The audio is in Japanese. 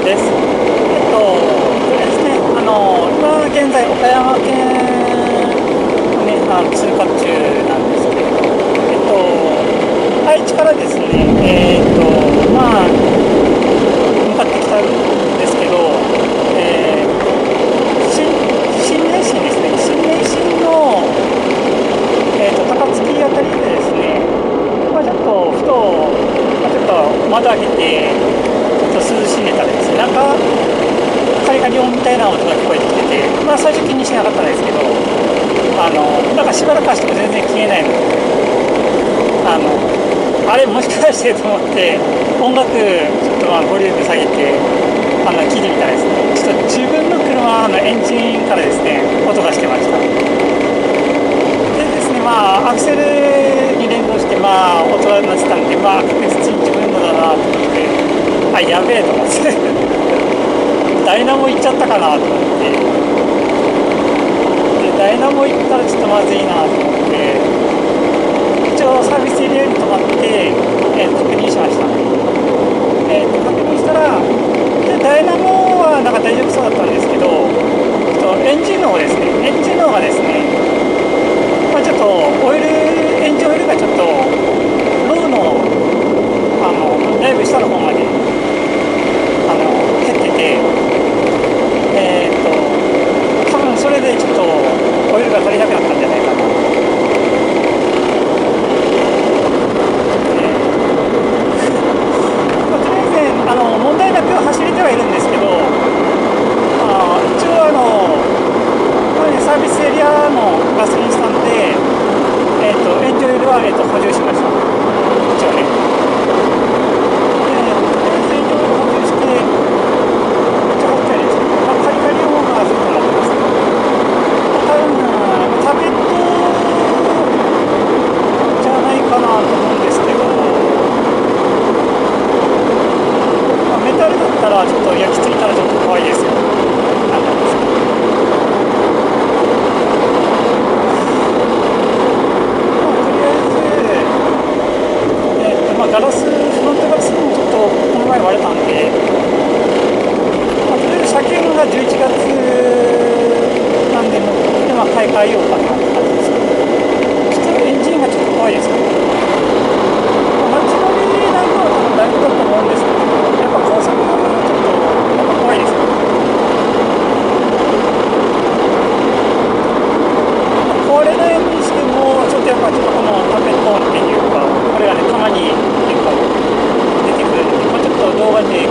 です。これですね、今現在岡山県をね、通過中なんですけれど、愛知からですね、向かってきたんですけど、新名神ですね、新名神の、高槻あたりでですね、ちょっとふと、ちょっと窓開けて、ちょっと涼しんでたらですね、なんかカリカリ音みたいな音が聞こえてきてて、最初気にしなかったんですけど、なんかしばらく走っても全然消えないので、あれもしかしてと思って音楽ちょっとボリューム下げて聞いてみたらですね、ちょっと自分の車のエンジンからですね音がしてました。でですね、アクセルに連動して音が鳴ってたんで、確実に自分のだなと思って、やべえと思ってダイナモ行っちゃったかなと思って、でダイナモ行ったらちょっとまずいなと思って、一応サービスエリアに止まって、確認しました。確認したら、でダイナモはなんか大丈夫そうだったんですけど、エンジンの方ですね、エンジンの方がですね、ちょっとエンジンオイルがちょっとローのだいぶ下の方まで減ってて、多分それでちょっとオイルが足りなくなったんじゃないかな。とりあえず問題なく走れてはいるんですけど、一応サービスエリアのガソリンスタンドで、エンジンオイルは、補充しました。一応ね。エンジンオイル補充して、めっちゃ入ってありですね。カリカリ音がずっと鳴ってますね。多分、タペットじゃないかなと思うんですけど、メタルだったらちょっと焼き付いたらちょっと怖いですよ。なんなんですか。ガラス、フロントガラスもちょっとこの前割れたんで、とりあえず車検が11月なんで、もう買い替えようかなって感じですけど、ちょっとエンジンがちょっと怖いですね。街乗りなんかは多分大丈夫だと思うんですけど、やっぱ高速ちょっとやっぱ怖いですね。壊れないにしても、ちょっとやっぱちょっとこのタペットっていうか、これがね、たまに結構出てくるんで、ちょっと動画で